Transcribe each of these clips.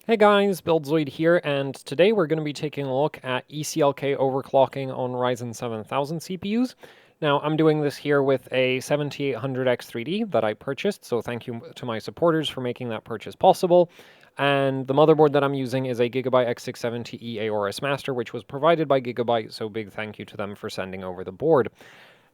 Hey guys, BuildZoid here, and today we're going to be taking a look at ECLK overclocking on Ryzen 7000 CPUs. Now, I'm doing this here with a 7800X3D that I purchased, so thank you to my supporters for making that purchase possible. And the motherboard that I'm using is a Gigabyte X670E Aorus Master, which was provided by Gigabyte, so big thank you to them for sending over the board.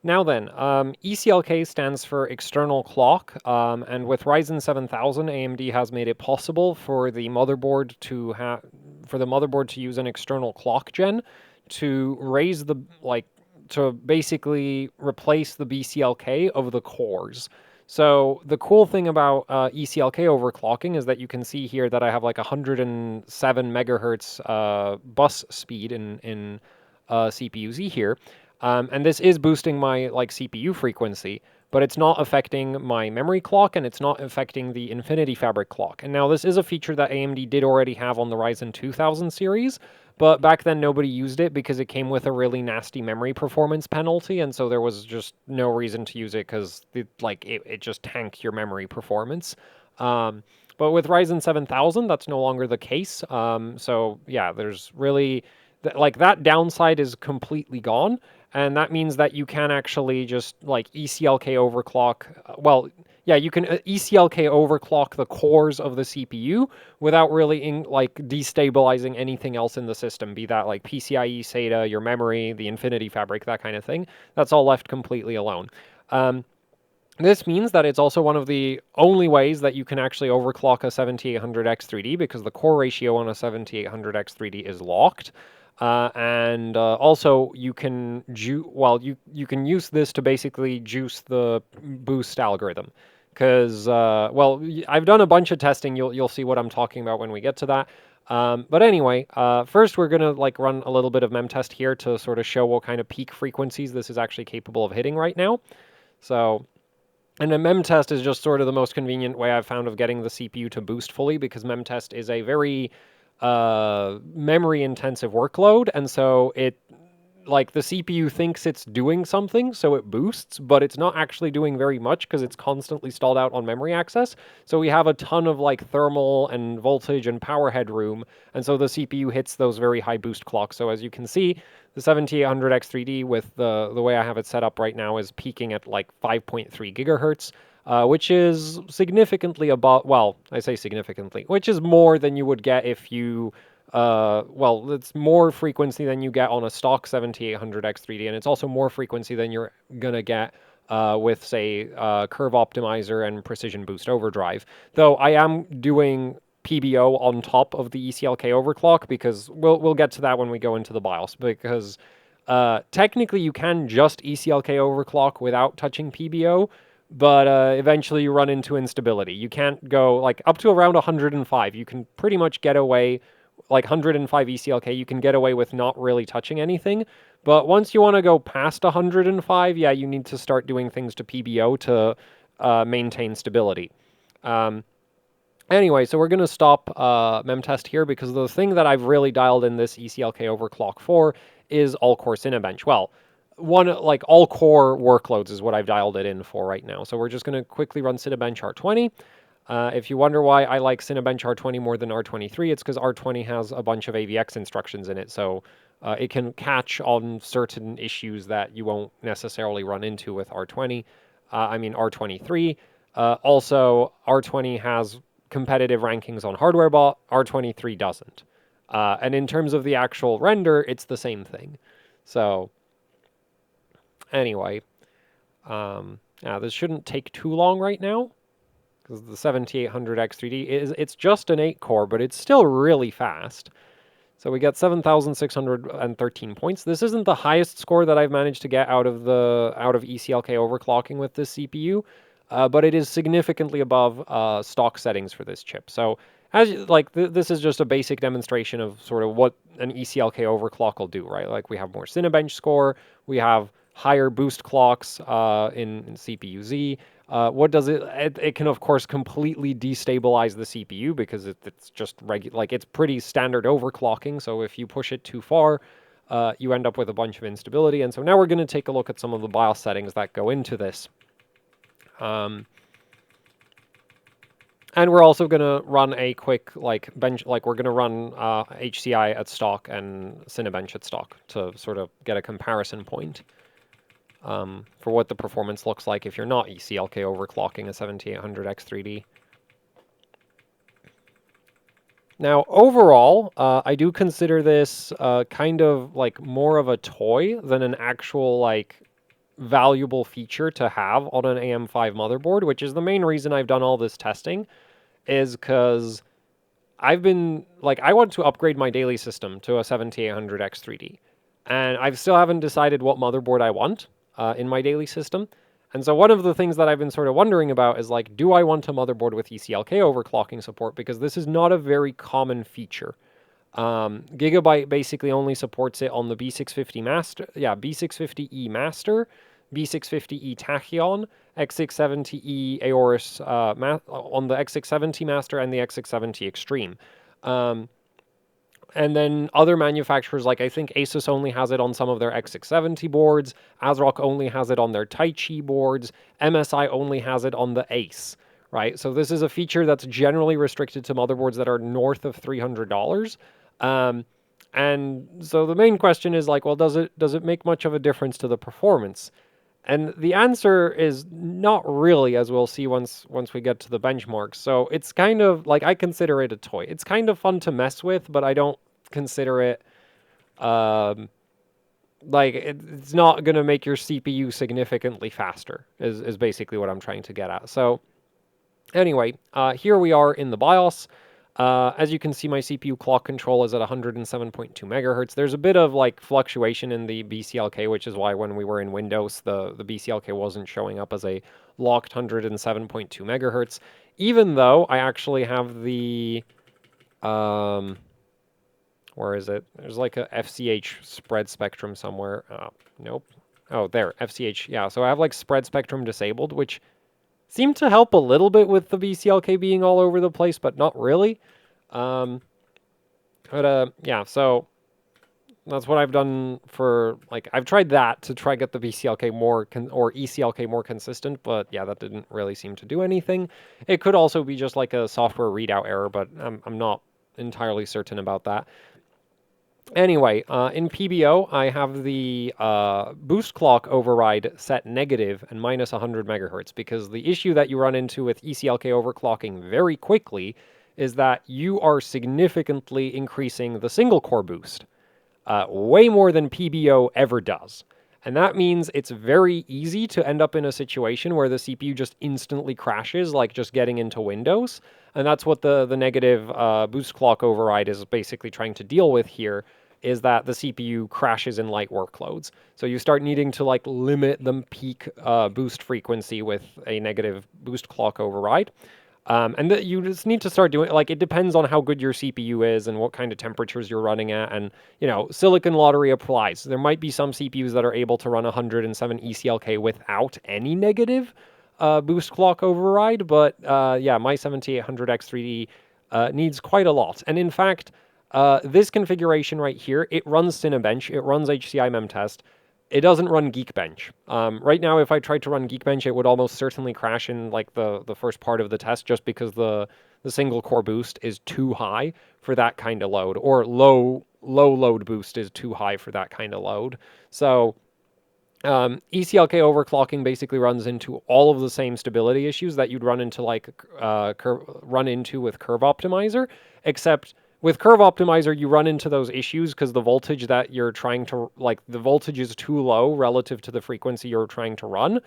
Now then, ECLK stands for external clock, and with Ryzen 7000, AMD has made it possible for the motherboard to use an external clock gen to raise to basically replace the BCLK of the cores. So the cool thing about ECLK overclocking is that you can see here that I have like 107 megahertz bus speed in CPU-Z here. And this is boosting my CPU frequency, but it's not affecting my memory clock and it's not affecting the Infinity Fabric clock. And now this is a feature that AMD did already have on the Ryzen 2000 series, but back then nobody used it because it came with a really nasty memory performance penalty, and so there was just no reason to use it because it just tanked your memory performance. But with Ryzen 7000, that's no longer the case. So yeah, there's really that downside is completely gone. And that means that you can actually just ECLK overclock. Well, yeah, you can ECLK overclock the cores of the CPU without really destabilizing anything else in the system, be that like PCIe, SATA, your memory, the Infinity Fabric, that kind of thing. That's all left completely alone. This means that it's also one of the only ways that you can actually overclock a 7800X3D because the core ratio on a 7800X3D is locked. And also you can you can use this to basically juice the boost algorithm because I've done a bunch of testing. You'll see what I'm talking about when we get to that. But anyway, first we're gonna run a little bit of memtest here to sort of show what kind of peak frequencies this is actually capable of hitting right now. So. And a memtest is just sort of the most convenient way I've found of getting the CPU to boost fully because memtest is a very memory intensive workload, and so the CPU thinks it's doing something, so it boosts, but it's not actually doing very much because it's constantly stalled out on memory access. So we have a ton of thermal and voltage and power headroom, and so the CPU hits those very high boost clocks. So as you can see, the 7800X3D with the way I have it set up right now is peaking at 5.3 gigahertz. Which is significantly above, well, I say significantly, which is more than you would get if you, it's more frequency than you get on a stock 7800X3D, and it's also more frequency than you're going to get with, say, Curve Optimizer and Precision Boost Overdrive. Though I am doing PBO on top of the ECLK overclock because we'll get to that when we go into the BIOS, because technically you can just ECLK overclock without touching PBO, but eventually you run into instability. You can't go up to around 105. You can pretty much get away, 105 ECLK, you can get away with not really touching anything. But once you want to go past 105, yeah, you need to start doing things to PBO to maintain stability. Anyway, so we're going to stop memtest here because the thing that I've really dialed in this ECLK overclock for is all-core Cinebench. Well, all-core workloads is what I've dialed it in for right now. So we're just going to quickly run Cinebench R20. If you wonder why I like Cinebench R20 more than R23, it's because R20 has a bunch of AVX instructions in it, so it can catch on certain issues that you won't necessarily run into with R20. R23. Also, R20 has competitive rankings on HardwareBot, R23 doesn't. And in terms of the actual render, it's the same thing. So, anyway, this shouldn't take too long right now, because the 7800X3D it's just an 8-core, but it's still really fast. So we get 7,613 points. This isn't the highest score that I've managed to get out of ECLK overclocking with this CPU, but it is significantly above stock settings for this chip. So this is just a basic demonstration of sort of what an ECLK overclock will do, right? We have more Cinebench score, we have higher boost clocks in CPU-Z. What does it? It can, of course, completely destabilize the CPU because it's just it's pretty standard overclocking. So if you push it too far, you end up with a bunch of instability. And so now we're going to take a look at some of the BIOS settings that go into this. And we're also going to run a quick bench, we're going to run HCI at stock and Cinebench at stock to sort of get a comparison point for what the performance looks like if you're not ECLK overclocking a 7800X3D. Now, overall, I do consider this kind of like more of a toy than an actual like valuable feature to have on an AM5 motherboard, which is the main reason I've done all this testing, is because I've been like, I want to upgrade my daily system to a 7800X3D, and I still haven't decided what motherboard I want in my daily system. And so one of the things that I've been sort of wondering about is like, do I want a motherboard with ECLK overclocking support? Because this is not a very common feature. Gigabyte basically only supports it on the B650 Master, B650E Master, B650E Tachyon, X670E Aorus on the X670 Master and the X670 Extreme. And then other manufacturers, like I think Asus only has it on some of their X670 boards, ASRock only has it on their Taichi boards, MSI only has it on the Ace, right? So this is a feature that's generally restricted to motherboards that are north of $300. And so the main question is like, well, does it make much of a difference to the performance? And the answer is not really, as we'll see once we get to the benchmarks. So it's kind of like, I consider it a toy. It's kind of fun to mess with, but I don't consider it like it's not going to make your CPU significantly faster is basically what I'm trying to get at. So anyway, here we are in the BIOS. As you can see, my CPU clock control is at 107.2 megahertz. There's a bit of like fluctuation in the BCLK, which is why when we were in Windows, the BCLK wasn't showing up as a locked 107.2 megahertz, even though I actually have the, where is it? There's like a FCH spread spectrum somewhere. Nope. Oh, there, FCH. Yeah, so I have like spread spectrum disabled, which seemed to help a little bit with the BCLK being all over the place, but not really. Yeah, so that's what I've done for, like, I've tried that to try get the BCLK more, or ECLK more consistent, but yeah, that didn't really seem to do anything. It could also be just like a software readout error, but I'm not entirely certain about that. Anyway, in PBO, I have the boost clock override set negative and minus 100 megahertz, because the issue that you run into with ECLK overclocking very quickly is that you are significantly increasing the single core boost, way more than PBO ever does. And that means it's very easy to end up in a situation where the CPU just instantly crashes, like just getting into Windows. And that's what the negative boost clock override is basically trying to deal with here, is that the CPU crashes in light workloads. So you start needing to like limit the peak boost frequency with a negative boost clock override. And you just need to start doing, like, it depends on how good your CPU is and what kind of temperatures you're running at. And, you know, Silicon Lottery applies. There might be some CPUs that are able to run 107 ECLK without any negative boost clock override. But yeah, my 7800X3D needs quite a lot. And in fact, this configuration right here, it runs Cinebench, it runs HCI memtest. It doesn't run Geekbench. Right now, if I tried to run Geekbench, it would almost certainly crash in like the first part of the test, just because the single core boost is too high for that kind of load, or low load boost is too high for that kind of load. So ECLK overclocking basically runs into all of the same stability issues that you'd run into with Curve Optimizer, except with Curve Optimizer, you run into those issues because the voltage that you're trying to, like, the voltage is too low relative to the frequency you're trying to run,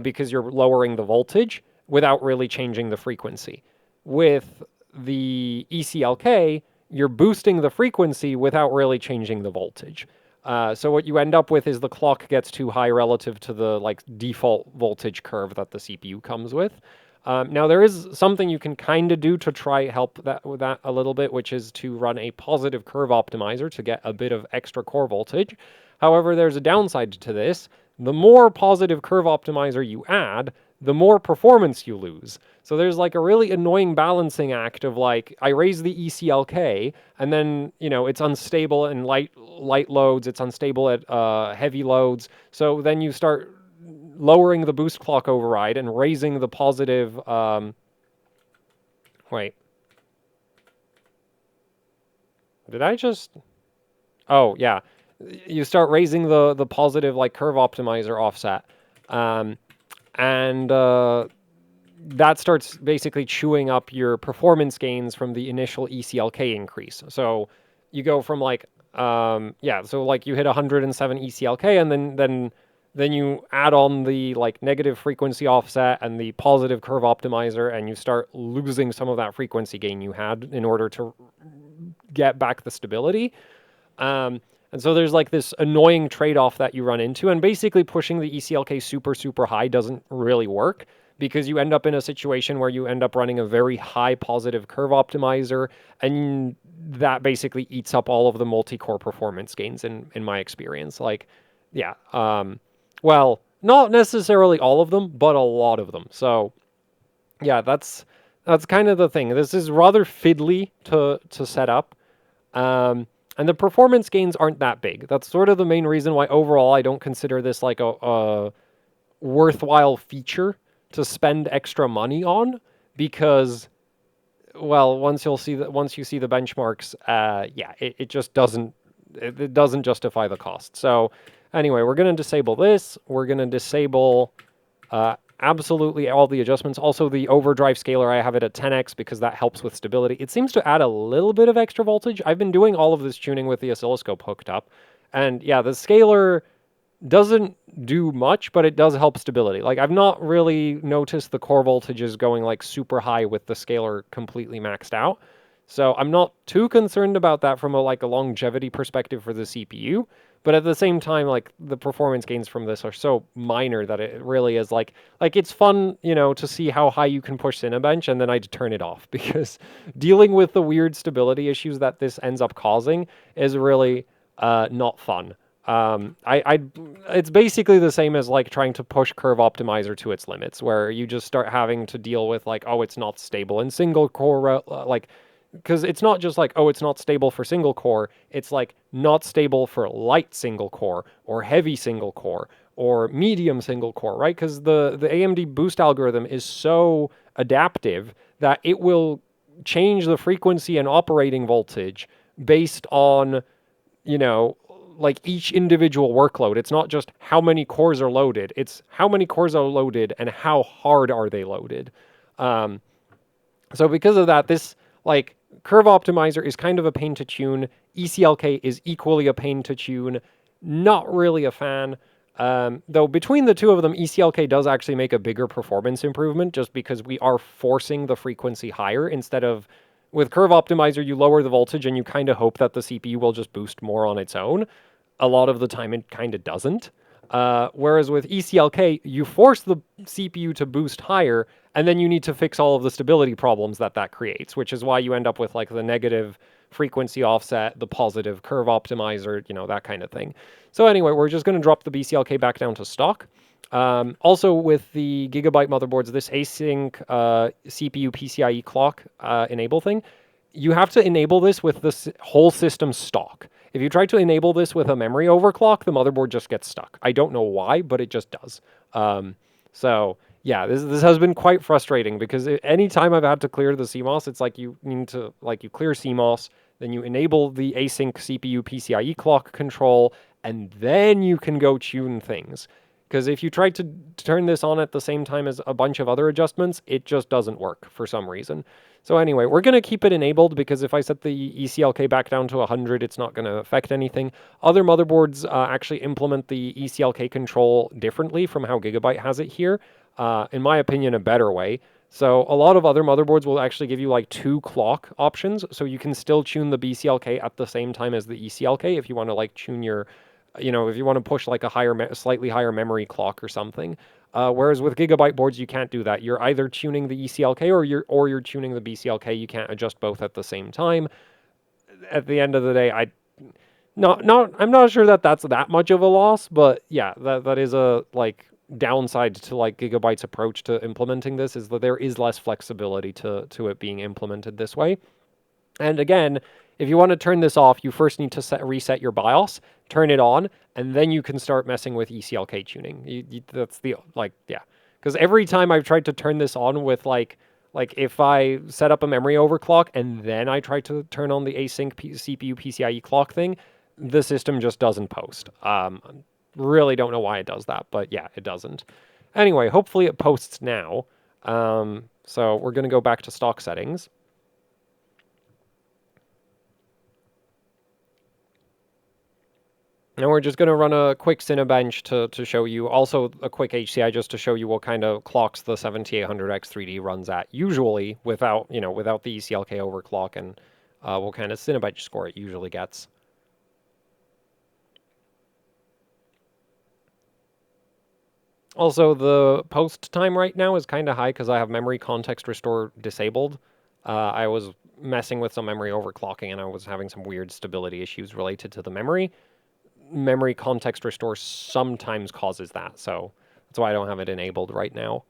because you're lowering the voltage without really changing the frequency. With the ECLK, you're boosting the frequency without really changing the voltage. So what you end up with is the clock gets too high relative to the like default voltage curve that the CPU comes with. Now, there is something you can kind of do to try help with that a little bit, which is to run a positive curve optimizer to get a bit of extra core voltage. However, there's a downside to this. The more positive curve optimizer you add, the more performance you lose. So there's like a really annoying balancing act of like, I raise the ECLK, and then, you know, it's unstable in light loads, it's unstable at heavy loads. So then you start lowering the boost clock override and raising the positive Wait. Did I just... Oh, yeah. You start raising the positive, like, curve optimizer offset. And that starts basically chewing up your performance gains from the initial ECLK increase. So you go from like, yeah, so like you hit 107 ECLK, and then you add on the like negative frequency offset and the positive curve optimizer, and you start losing some of that frequency gain you had in order to get back the stability. And so there's like this annoying trade-off that you run into, and basically pushing the ECLK super, super high doesn't really work, because you end up in a situation where you end up running a very high positive curve optimizer, and that basically eats up all of the multi-core performance gains in my experience. Like, yeah, well, not necessarily all of them, but a lot of them. So yeah, that's kind of the thing. This is rather fiddly to set up. And the performance gains aren't that big. That's sort of the main reason why overall I don't consider this like a worthwhile feature to spend extra money on, because, well, once you see the benchmarks, yeah, it just doesn't justify the cost. So anyway, we're going to disable this. We're going to disable absolutely all the adjustments. Also, the overdrive scaler, I have it at 10x because that helps with stability. It seems to add a little bit of extra voltage. I've been doing all of this tuning with the oscilloscope hooked up. And yeah, the scaler doesn't do much, but it does help stability. Like, I've not really noticed the core voltages going like super high with the scaler completely maxed out. So I'm not too concerned about that from a longevity perspective for the CPU. But at the same time, like, the performance gains from this are so minor that it really is like it's fun, you know, to see how high you can push Cinebench, and then I'd turn it off, because dealing with the weird stability issues that this ends up causing is really not fun. It's basically the same as like trying to push curve optimizer to its limits, where you just start having to deal with like, oh, it's not stable in single core, like, because it's not just like, oh, it's not stable for single core. It's like not stable for light single core or heavy single core or medium single core, right? Because the AMD boost algorithm is so adaptive that it will change the frequency and operating voltage based on, you know, like each individual workload. It's not just how many cores are loaded. It's how many cores are loaded and how hard are they loaded. So because of that, this like curve optimizer is kind of a pain to tune. ECLK is equally a pain to tune. Not really a fan. Though between the two of them, ECLK does actually make a bigger performance improvement, just because we are forcing the frequency higher instead of... With curve optimizer, you lower the voltage and you kind of hope that the CPU will just boost more on its own. A lot of the time it kind of doesn't. Whereas with ECLK, you force the CPU to boost higher, and then you need to fix all of the stability problems that creates, which is why you end up with like the negative frequency offset, the positive curve optimizer, you know, that kind of thing. So anyway, we're just going to drop the BCLK back down to stock. Also, with the Gigabyte motherboards, this async CPU PCIe clock enable thing, you have to enable this with the whole system stock. If you try to enable this with a memory overclock, the motherboard just gets stuck. I don't know why, but it just does. So yeah, this has been quite frustrating, because anytime I've had to clear the CMOS, it's like you need to, like, you clear CMOS, then you enable the async CPU PCIe clock control, and then you can go tune things. Because if you try to turn this on at the same time as a bunch of other adjustments, it just doesn't work for some reason. So anyway, we're going to keep it enabled, because if I set the ECLK back down to 100, it's not going to affect anything. Other motherboards actually implement the ECLK control differently from how Gigabyte has it here. In my opinion, a better way. So a lot of other motherboards will actually give you like 2 clock options, so you can still tune the BCLK at the same time as the ECLK if you want to like tune your... You know, if you want to push like a slightly higher memory clock or something. Whereas with Gigabyte boards, you can't do that. You're either tuning the ECLK or you're tuning the BCLK. You can't adjust both at the same time. At the end of the day, I'm not sure that that's that much of a loss, but yeah, that is a like downside to like Gigabyte's approach to implementing this, is that there is less flexibility to it being implemented this way. And again, if you want to turn this off, you first need to reset your BIOS, turn it on, and then you can start messing with ECLK tuning. That's the, like, yeah. Because every time I've tried to turn this on with, like, Like if I set up a memory overclock and then I try to turn on the async CPU PCIe clock thing, the system just doesn't post. Really don't know why it does that, but yeah, it doesn't. Anyway, hopefully it posts now. So we're going to go back to stock settings. And we're just going to run a quick Cinebench to show you, also a quick HCI just to show you what kind of clocks the 7800X3D runs at, usually without, without the ECLK overclock, and what kind of Cinebench score it usually gets. Also, the post time right now is kind of high because I have memory context restore disabled. I was messing with some memory overclocking and I was having some weird stability issues related to the memory. Memory context restore sometimes causes that, so that's why I don't have it enabled right now.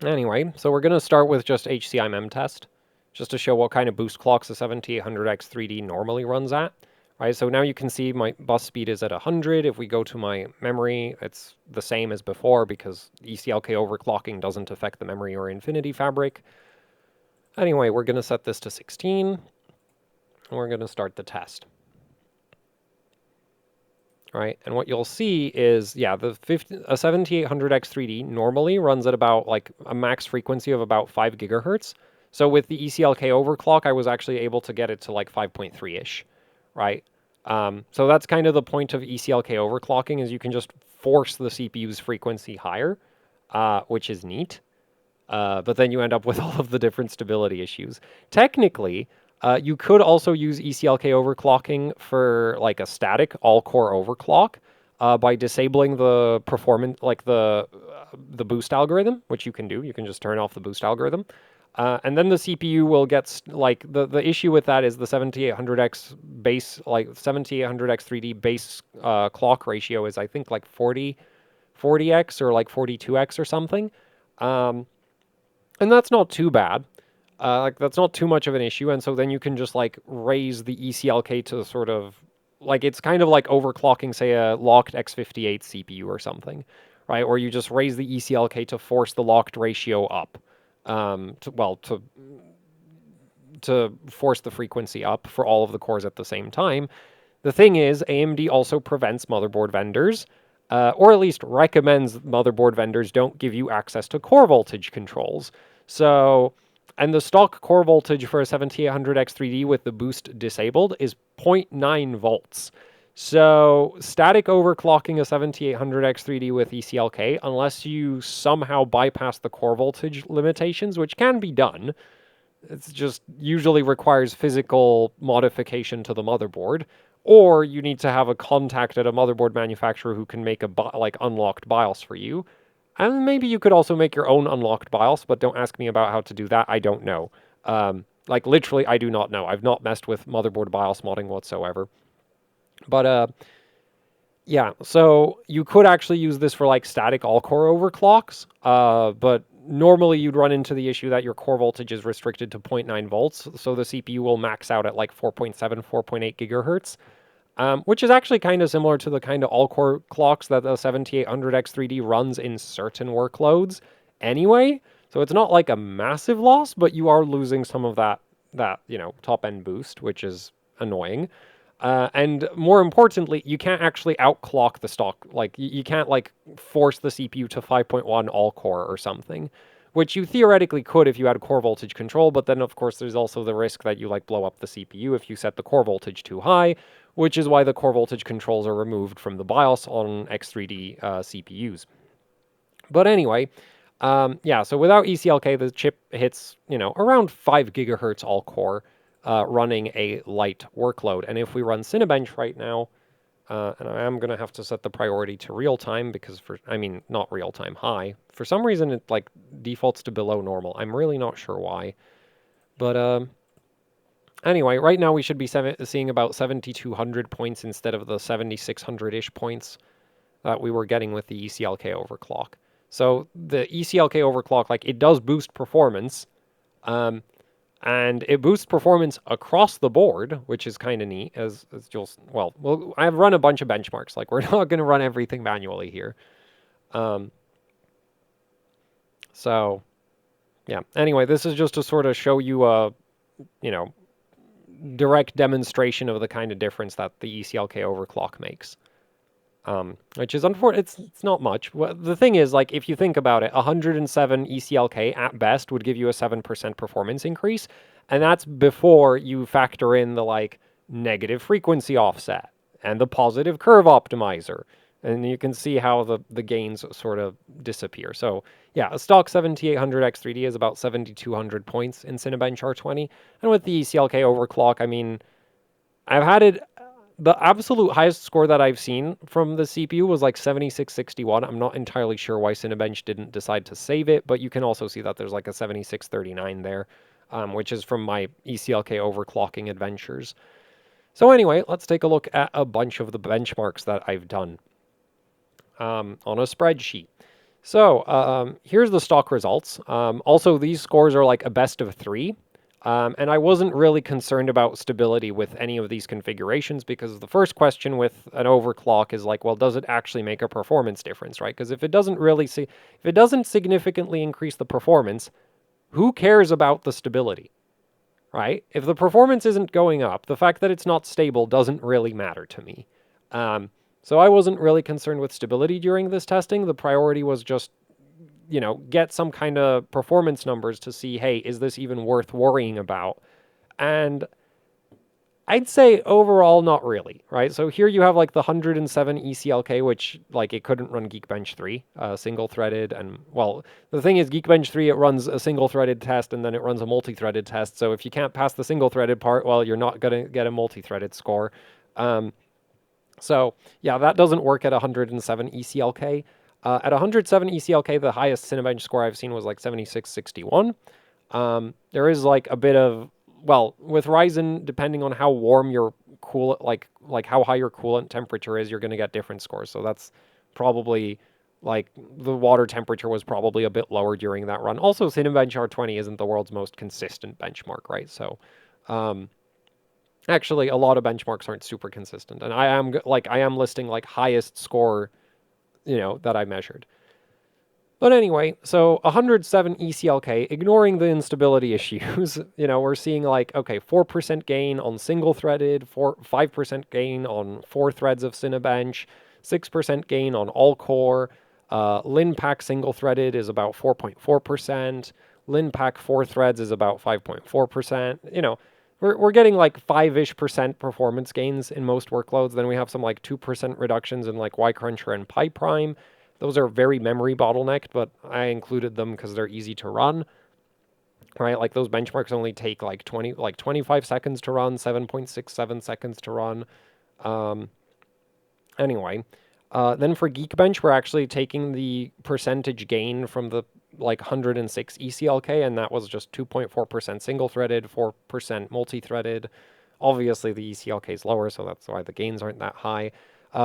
Anyway, so we're going to start with just HCI mem test, just to show what kind of boost clocks the 7800X3D normally runs at. Right, so now you can see my bus speed is at 100. If we go to my memory, it's the same as before because ECLK overclocking doesn't affect the memory or infinity fabric. Anyway, we're going to set this to 16, and we're going to start the test. Right, and what you'll see is, yeah, a 7800X3D normally runs at about like a max frequency of about 5 gigahertz. So with the ECLK overclock, I was actually able to get it to like 5.3-ish, right? So that's kind of the point of ECLK overclocking, is you can just force the CPU's frequency higher, which is neat. But then you end up with all of the different stability issues. Technically, you could also use ECLK overclocking for like a static all-core overclock by disabling the performance, like the boost algorithm, which you can do. You can just turn off the boost algorithm. And then the CPU will get, like, the issue with that is the 7800X base, like 7800X3D base clock ratio is, I think, like 40x or like 42x or something. And that's not too bad. Like, that's not too much of an issue. And so then you can just like raise the ECLK to sort of like, it's kind of like overclocking, say, a locked x58 CPU or something, right? Or you just raise the ECLK to force the locked ratio up, to force the frequency up for all of the cores at the same time. The thing is, AMD also prevents motherboard vendors, or at least recommends motherboard vendors don't give you access to core voltage controls. So, and the stock core voltage for a 7800X3D with the boost disabled is 0.9 volts. So, static overclocking a 7800X3D with ECLK, unless you somehow bypass the core voltage limitations, which can be done, it's just usually requires physical modification to the motherboard, or you need to have a contact at a motherboard manufacturer who can make a unlocked BIOS for you. And maybe you could also make your own unlocked BIOS, but don't ask me about how to do that. I don't know. Like, literally, I do not know. I've not messed with motherboard BIOS modding whatsoever. But yeah, so you could actually use this for like static all-core overclocks, but normally you'd run into the issue that your core voltage is restricted to 0.9 volts, so the CPU will max out at like 4.7, 4.8 gigahertz, which is actually kind of similar to the kind of all-core clocks that the 7800X3D runs in certain workloads anyway. So it's not like a massive loss, but you are losing some of that top-end boost, which is annoying. And more importantly, you can't actually outclock the stock. Like, you can't like force the CPU to 5.1 all-core or something, which you theoretically could if you had core voltage control. But then, of course, there's also the risk that you like blow up the CPU if you set the core voltage too high, which is why the core voltage controls are removed from the BIOS on X3D CPUs. But anyway, yeah, so without ECLK, the chip hits, around 5 gigahertz all-core, running a light workload. And if we run Cinebench right now, and I am going to have to set the priority to real-time because not real-time, high. For some reason, it like defaults to below normal. I'm really not sure why. But anyway, right now we should be seeing about 7,200 points instead of the 7,600-ish points that we were getting with the ECLK overclock. So the ECLK overclock, like, it does boost performance, And it boosts performance across the board, which is kind of neat, as you'll, well, I've run a bunch of benchmarks. Like, we're not going to run everything manually here. So, yeah. Anyway, this is just to sort of show you a, you know, direct demonstration of the kind of difference that the ECLK overclock makes. Which is unfortunate. It's not much. Well, the thing is, like, if you think about it, 107 ECLK at best would give you a 7% performance increase, and that's before you factor in the like negative frequency offset and the positive curve optimizer, and you can see how the gains sort of disappear. So yeah, a stock 7800X3D is about 7200 points in Cinebench R20, and with the ECLK overclock, I mean, I've had it. The absolute highest score that I've seen from the CPU was like 7661. I'm not entirely sure why Cinebench didn't decide to save it, but you can also see that there's like a 7639 there, which is from my ECLK overclocking adventures. So anyway, let's take a look at a bunch of the benchmarks that I've done on a spreadsheet. So here's the stock results. Also, these scores are like a best of 3. And I wasn't really concerned about stability with any of these configurations because the first question with an overclock is like, well, does it actually make a performance difference, right? Because if it doesn't significantly increase the performance, who cares about the stability, right? If the performance isn't going up, the fact that it's not stable doesn't really matter to me. So I wasn't really concerned with stability during this testing. The priority was just, you know, get some kind of performance numbers to see, hey, is this even worth worrying about? And I'd say overall, not really, right? So here you have like the 107 ECLK, which like it couldn't run Geekbench 3, single threaded. And well, the thing is Geekbench 3, it runs a single threaded test and then it runs a multi-threaded test. So if you can't pass the single threaded part, well, you're not going to get a multi-threaded score. So yeah, that doesn't work at 107 ECLK. At 107 ECLK, the highest Cinebench score I've seen was like 7661. There is like a bit of, well, with Ryzen, depending on how warm your like how high your coolant temperature is, you're going to get different scores. So that's probably like the water temperature was probably a bit lower during that run. Also, Cinebench R20 isn't the world's most consistent benchmark, right? So, actually, a lot of benchmarks aren't super consistent, and I am listing like highest score, you know, that I measured. But anyway, so 107 ECLK, ignoring the instability issues, you know, we're seeing like, okay, 4% gain on single-threaded, 5% gain on 4 threads of Cinebench, 6% gain on all-core, LinPack single-threaded is about 4.4%, LinPack 4 threads is about 5.4%, you know, we're getting like 5-ish% performance gains in most workloads. Then we have some like 2% reductions in like yCruncher and PyPrime. Those are very memory bottlenecked, but I included them because they're easy to run, right? Like those benchmarks only take like 25 seconds to run, 7.67 seconds to run. Anyway, then for Geekbench, we're actually taking the percentage gain from the like 106 ECLK, and that was just 2.4% single-threaded, 4% multi-threaded. Obviously, the ECLK is lower, so that's why the gains aren't that high.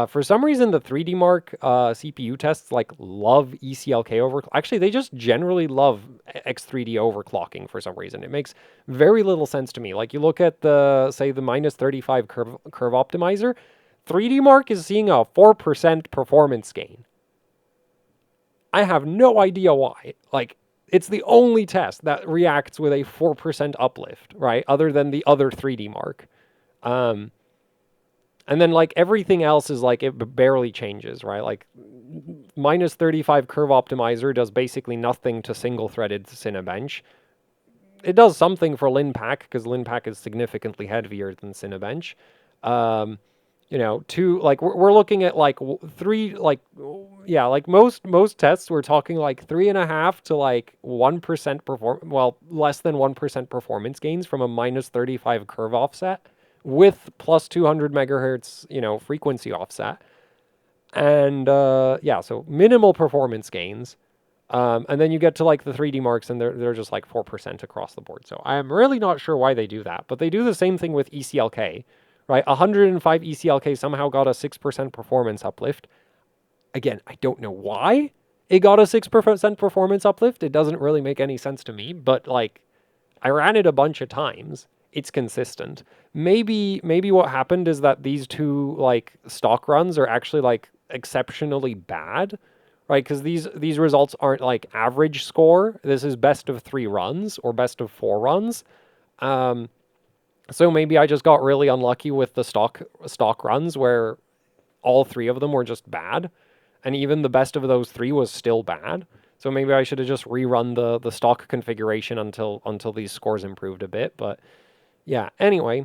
For some reason, the 3D Mark CPU tests like love ECLK overclock. Actually, they just generally love X3D overclocking for some reason. It makes very little sense to me. Like you look at the, say, the minus 35 curve optimizer, 3D Mark is seeing a 4% performance gain. I have no idea why. Like, it's the only test that reacts with a 4% uplift, right? Other than the other 3D Mark. And then, like, everything else is, like, it barely changes, right? Like, minus 35 curve optimizer does basically nothing to single-threaded Cinebench. It does something for LinPack, because LinPack is significantly heavier than Cinebench. You know, we're looking at, like, 3, like, yeah, like, most tests, we're talking, like, 3.5 to, like, 1% less than 1% performance gains from a minus 35 curve offset with plus 200 megahertz, you know, frequency offset. And, yeah, so minimal performance gains. And then you get to like the 3D Marks and they're just like 4% across the board. So I'm really not sure why they do that, but they do the same thing with ECLK, right? 105 ECLK somehow got a 6% performance uplift. Again, I don't know why it got a 6% performance uplift. It doesn't really make any sense to me, but like, I ran it a bunch of times. It's consistent. Maybe what happened is that these two like stock runs are actually like exceptionally bad, right? Because these results aren't like average score. This is best of 3 runs or best of 4 runs. So maybe I just got really unlucky with the stock runs where all 3 of them were just bad, and even the best of those 3 was still bad. So maybe I should have just rerun the stock configuration until these scores improved a bit. But yeah, anyway,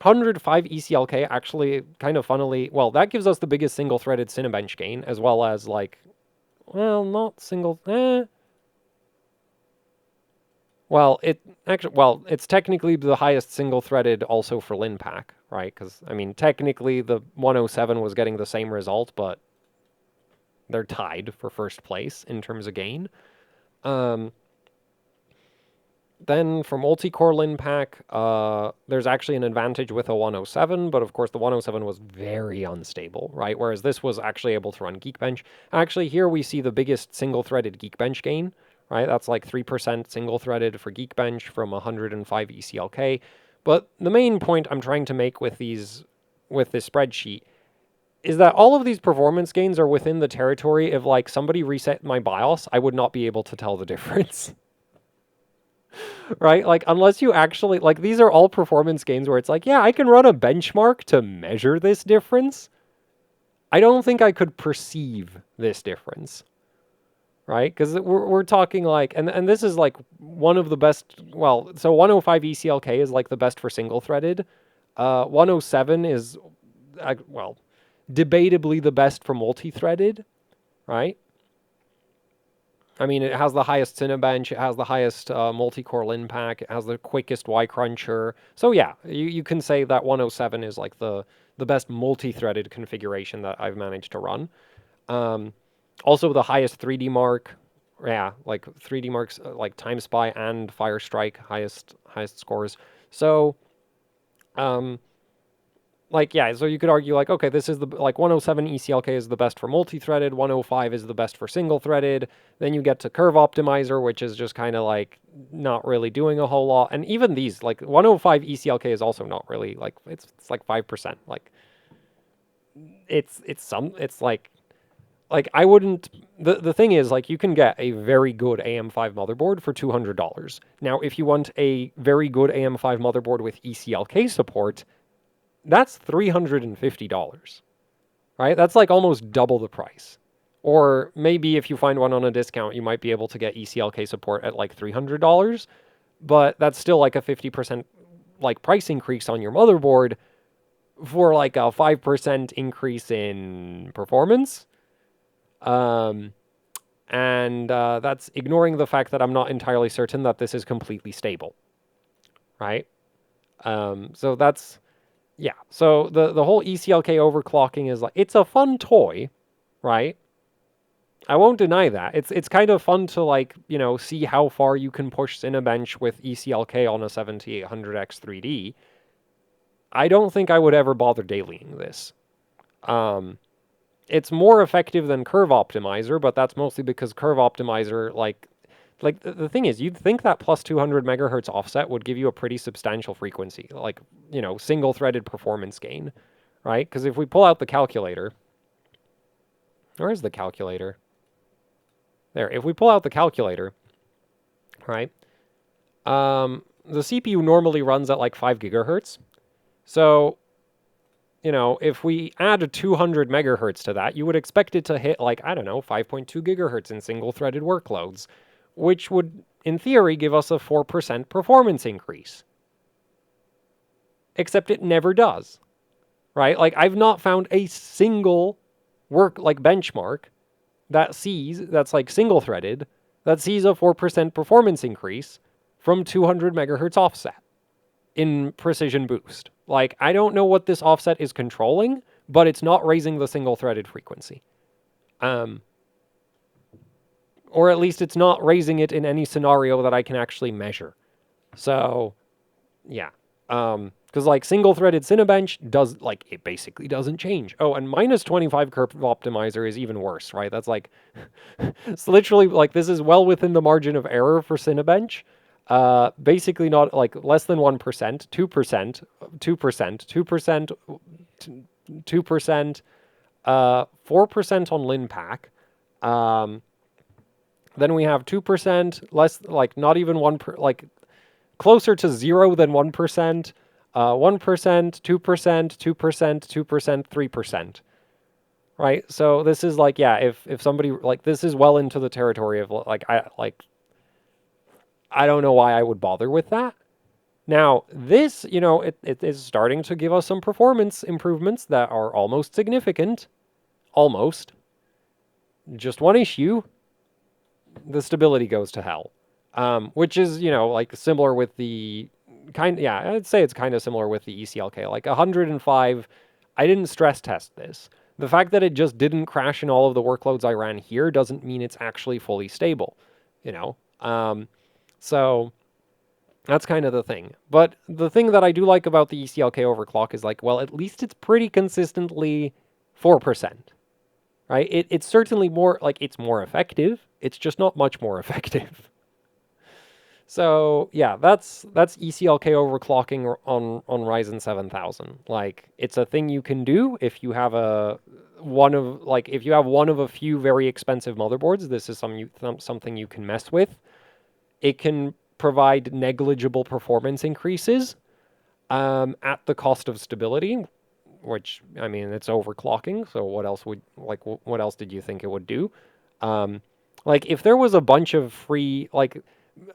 105 ECLK actually kind of funnily, well, that gives us the biggest single-threaded Cinebench gain, as well as like, well, not single, well, it's technically the highest single-threaded also for Linpack, right? Because, I mean, technically the 107 was getting the same result, but they're tied for first place in terms of gain. Then for multi-core Linpack, there's actually an advantage with a 107, but of course the 107 was very unstable, right? Whereas this was actually able to run Geekbench. Actually, here we see the biggest single-threaded Geekbench gain, right? That's like 3% single-threaded for Geekbench from 105 ECLK. But the main point I'm trying to make with this spreadsheet is that all of these performance gains are within the territory of like somebody reset my BIOS, I would not be able to tell the difference. Right? Like, unless you actually, like, these are all performance gains where it's like, yeah, I can run a benchmark to measure this difference. I don't think I could perceive this difference. Right? Because we're talking like, and this is like one of the best, well, so 105 ECLK is like the best for single-threaded. 107 is, well, debatably the best for multi-threaded, right? I mean, it has the highest Cinebench, it has the highest multi-core Linpack, it has the quickest Y-cruncher. So yeah, you can say that 107 is like the best multi-threaded configuration that I've managed to run. Also the highest 3D mark, yeah, like 3D marks like Time Spy and Fire Strike, highest scores. So, like, yeah, so you could argue, like, okay, this is the, like, 107 ECLK is the best for multi-threaded, 105 is the best for single-threaded, then you get to Curve Optimizer, which is just kind of, like, not really doing a whole lot, and even these, like, 105 ECLK is also not really, like, it's like 5%, like, it's like, I wouldn't, the thing is, like, you can get a very good AM5 motherboard for $200. Now, if you want a very good AM5 motherboard with ECLK support, that's $350, right? That's like almost double the price. Or maybe if you find one on a discount, you might be able to get ECLK support at like $300, but that's still like a 50% like price increase on your motherboard for like a 5% increase in performance. And that's ignoring the fact that I'm not entirely certain that this is completely stable, right? So that's, yeah, so the whole ECLK overclocking is like, it's a fun toy, right? I won't deny that. It's kind of fun to, like, you know, see how far you can push Cinebench with ECLK on a 7800X 3D. I don't think I would ever bother dailying this. It's more effective than Curve Optimizer, but that's mostly because Curve Optimizer, like the thing is, you'd think that plus 200 megahertz offset would give you a pretty substantial frequency, like, you know, single-threaded performance gain, right? Because if we pull out the calculator, where is the calculator? There, if we pull out the calculator, right, the CPU normally runs at like 5 gigahertz. So, you know, if we add 200 megahertz to that, you would expect it to hit like, I don't know, 5.2 gigahertz in single-threaded workloads, which would, in theory, give us a 4% performance increase. Except it never does, right? Like, I've not found a single benchmark that's like single-threaded, that sees a 4% performance increase from 200 megahertz offset in precision boost. Like, I don't know what this offset is controlling, but it's not raising the single-threaded frequency. Or at least it's not raising it in any scenario that I can actually measure. So, yeah. Because, like, single-threaded Cinebench does, like, it basically doesn't change. Oh, and minus 25 Curve Optimizer is even worse, right? That's like, it's literally, like, this is well within the margin of error for Cinebench. Basically not like less than 1%, 2%, 2%, 2%, 2%, 4% on Linpack. Then we have 2%, less like not even like closer to 0 than 1%, 1%, 2%, 2%, 2%, 3%. Right? So this is like, yeah, if somebody like this is well into the territory of like I don't know why I would bother with that. Now, this, it is starting to give us some performance improvements that are almost significant. Almost. Just one issue, the stability goes to hell. Which is, like similar with the yeah, I'd say it's kind of similar with the ECLK. Like 105, I didn't stress test this. The fact that it just didn't crash in all of the workloads I ran here doesn't mean it's actually fully stable, you know? So that's kind of the thing. But the thing that I do like about the ECLK overclock is like, well, at least it's pretty consistently 4%, right? It's certainly more, like, it's more effective. It's just not much more effective. So yeah, that's ECLK overclocking on Ryzen 7000. Like, it's a thing you can do if you have if you have one of a few very expensive motherboards. This is something you can mess with. It can provide negligible performance increases at the cost of stability, which, I mean, it's overclocking. So what else did you think it would do? Like, if there was a bunch of free, like,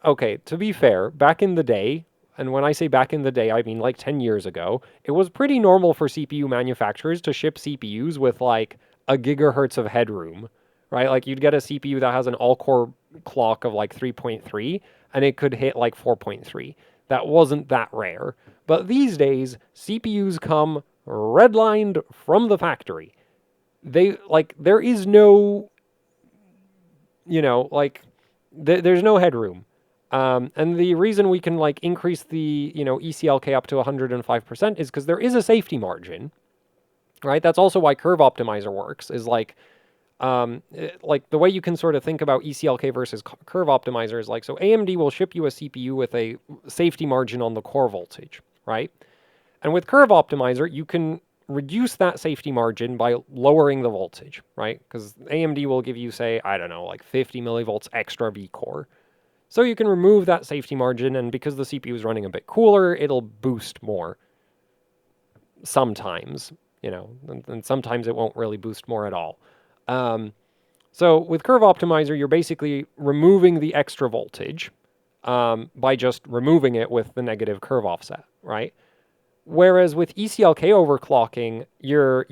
okay, to be fair, back in the day, and when I say back in the day, I mean like 10 years ago, it was pretty normal for CPU manufacturers to ship CPUs with like a gigahertz of headroom, right? Like, you'd get a CPU that has an all-core clock of like 3.3, and it could hit like 4.3. That wasn't that rare. But these days, CPUs come redlined from the factory. There is no, there's no headroom. And the reason we can like increase the, ECLK up to 105% is because there is a safety margin, right? That's also why Curve Optimizer works, is like the way you can sort of think about ECLK versus Curve Optimizer is like, so AMD will ship you a CPU with a safety margin on the core voltage, right? And with Curve Optimizer, you can reduce that safety margin by lowering the voltage, right? Because AMD will give you, say, I don't know, like 50 millivolts extra V-core. So you can remove that safety margin, and because the CPU is running a bit cooler, it'll boost more. Sometimes, and sometimes it won't really boost more at all. So with Curve Optimizer, you're basically removing the extra voltage by just removing it with the negative curve offset, right? Whereas with ECLK overclocking, you're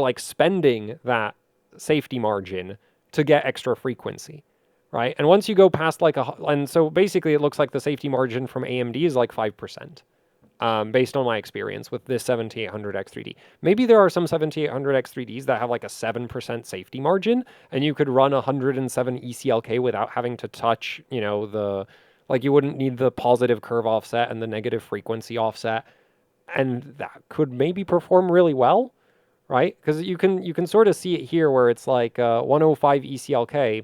like spending that safety margin to get extra frequency, right? And once you go past and so basically it looks like the safety margin from AMD is like 5%, based on my experience with this 7800X3D. Maybe there are some 7800X3Ds that have like a 7% safety margin, and you could run 107 ECLK without having to touch, like, you wouldn't need the positive curve offset and the negative frequency offset, and that could maybe perform really well, right? Because you can sort of see it here where it's like 105 ECLK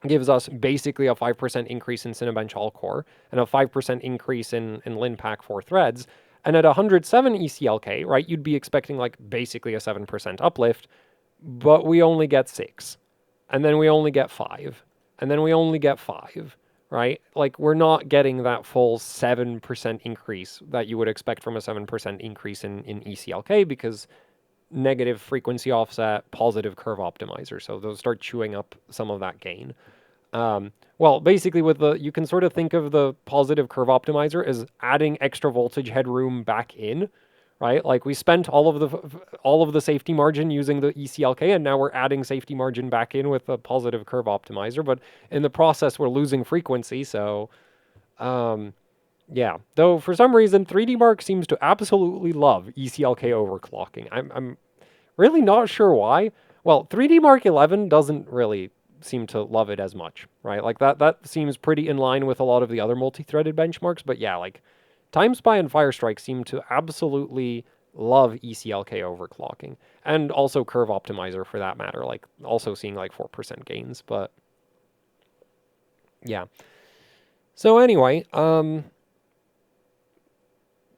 gives us basically a 5% increase in Cinebench all-core and a 5% increase in Linpack 4 threads. And at 107 ECLK, right, you'd be expecting like basically a 7% uplift, but we only get 6. And then we only get 5. And then we only get 5, right? Like, we're not getting that full 7% increase that you would expect from a 7% increase in ECLK, because negative frequency offset, positive curve optimizer. So those start chewing up some of that gain. Well, basically you can sort of think of the positive curve optimizer as adding extra voltage headroom back in, right? Like, we spent all of the safety margin using the ECLK, and now we're adding safety margin back in with a positive curve optimizer. But in the process, we're losing frequency. So, yeah. Though for some reason, 3D Mark seems to absolutely love ECLK overclocking. I'm really not sure why. Well, 3D Mark 11 doesn't really seem to love it as much, right? Like, that seems pretty in line with a lot of the other multi-threaded benchmarks. But yeah, like, TimeSpy and Firestrike seem to absolutely love ECLK overclocking, and also Curve Optimizer for that matter, like also seeing like 4% gains. But yeah. So anyway,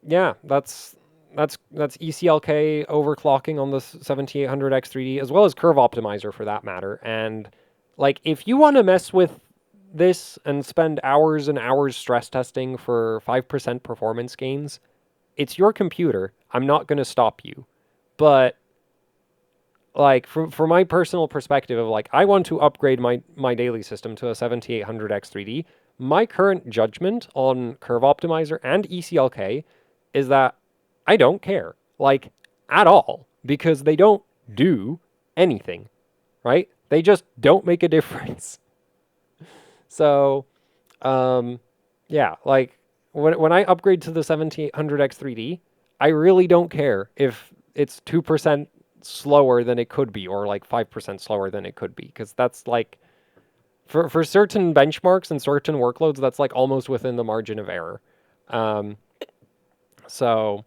yeah, that's ECLK overclocking on the 7800X3D, as well as curve optimizer for that matter. And like, if you want to mess with this and spend hours and hours stress testing for 5% performance gains, it's your computer. I'm not going to stop you. But like, for my personal perspective of like, I want to upgrade my daily system to a 7800X3D. My current judgment on curve optimizer and ECLK is that I don't care, like, at all, because they don't do anything, right? They just don't make a difference. So, yeah, like, when I upgrade to the 7800X3D, I really don't care if it's 2% slower than it could be, or like 5% slower than it could be, because that's like, for certain benchmarks and certain workloads, that's like almost within the margin of error. Um, so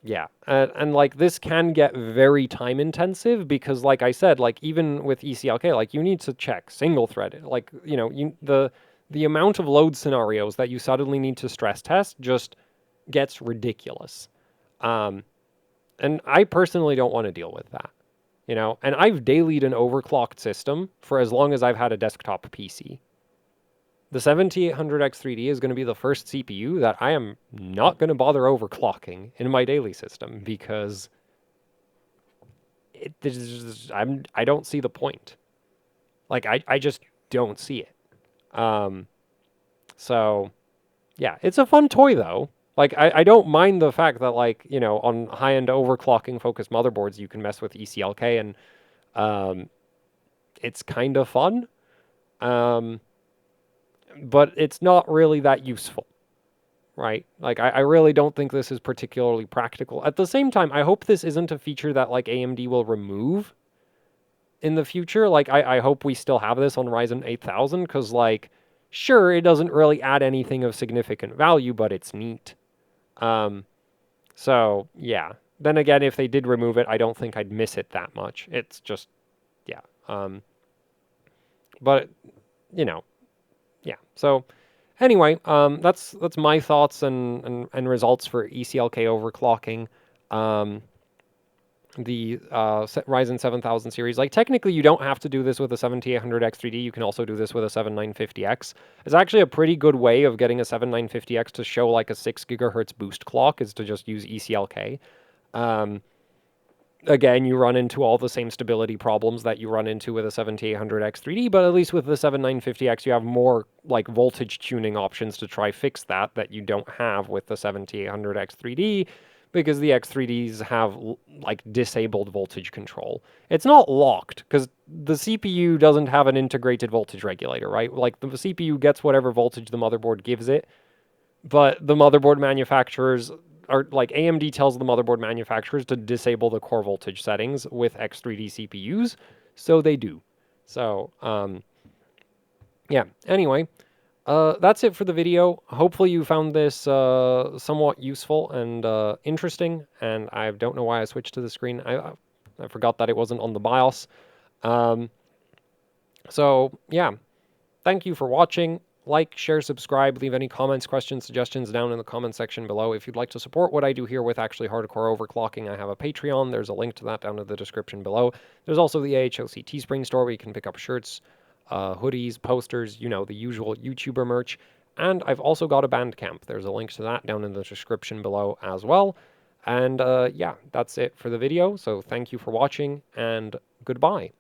yeah, and like, this can get very time intensive because, like I said, like, even with ECLK, like, you need to check single thread. Like, you know, the amount of load scenarios that you suddenly need to stress test just gets ridiculous. Um, and I personally don't want to deal with that, you know. And I've dailied an overclocked system for as long as I've had a desktop PC. The 7800X3D is going to be the first CPU that I am not going to bother overclocking in my daily system because I don't see the point. Like, I just don't see it. Um, so yeah, it's a fun toy though. Like, I don't mind the fact that, like, you know, on high-end overclocking focused motherboards you can mess with ECLK, and um, it's kind of fun. Um, but it's not really that useful, right? Like, I really don't think this is particularly practical. At the same time, I hope this isn't a feature that, like, AMD will remove in the future. Like, I hope we still have this on Ryzen 8000, because, like, sure, it doesn't really add anything of significant value, but it's neat. So, yeah. Then again, if they did remove it, I don't think I'd miss it that much. It's just, yeah. But, you know, yeah. So, anyway, that's my thoughts and results for ECLK overclocking. The Ryzen 7000 series. Like, technically, you don't have to do this with a 7800X3D. You can also do this with a 7950X. It's actually a pretty good way of getting a 7950X to show like a 6 gigahertz boost clock, is to just use ECLK. Again, you run into all the same stability problems that you run into with a 7800X3D, but at least with the 7950X, you have more like voltage tuning options to try fix that you don't have with the 7800X3D, because the X3Ds have like disabled voltage control. It's not locked because the CPU doesn't have an integrated voltage regulator, right? Like, the CPU gets whatever voltage the motherboard gives it, but the motherboard manufacturers are like, AMD tells the motherboard manufacturers to disable the core voltage settings with X3D CPUs, so they do. So, yeah, anyway, that's it for the video. Hopefully you found this somewhat useful and interesting, and I don't know why I switched to the screen. I forgot that it wasn't on the BIOS. So, yeah, thank you for watching. Like, share, subscribe, leave any comments, questions, suggestions down in the comment section below. If you'd like to support what I do here with actually hardcore overclocking, I have a Patreon. There's a link to that down in the description below. There's also the AHOC Teespring store where you can pick up shirts, hoodies, posters, you know, the usual YouTuber merch. And I've also got a Bandcamp. There's a link to that down in the description below as well. And yeah, that's it for the video. So thank you for watching, and goodbye.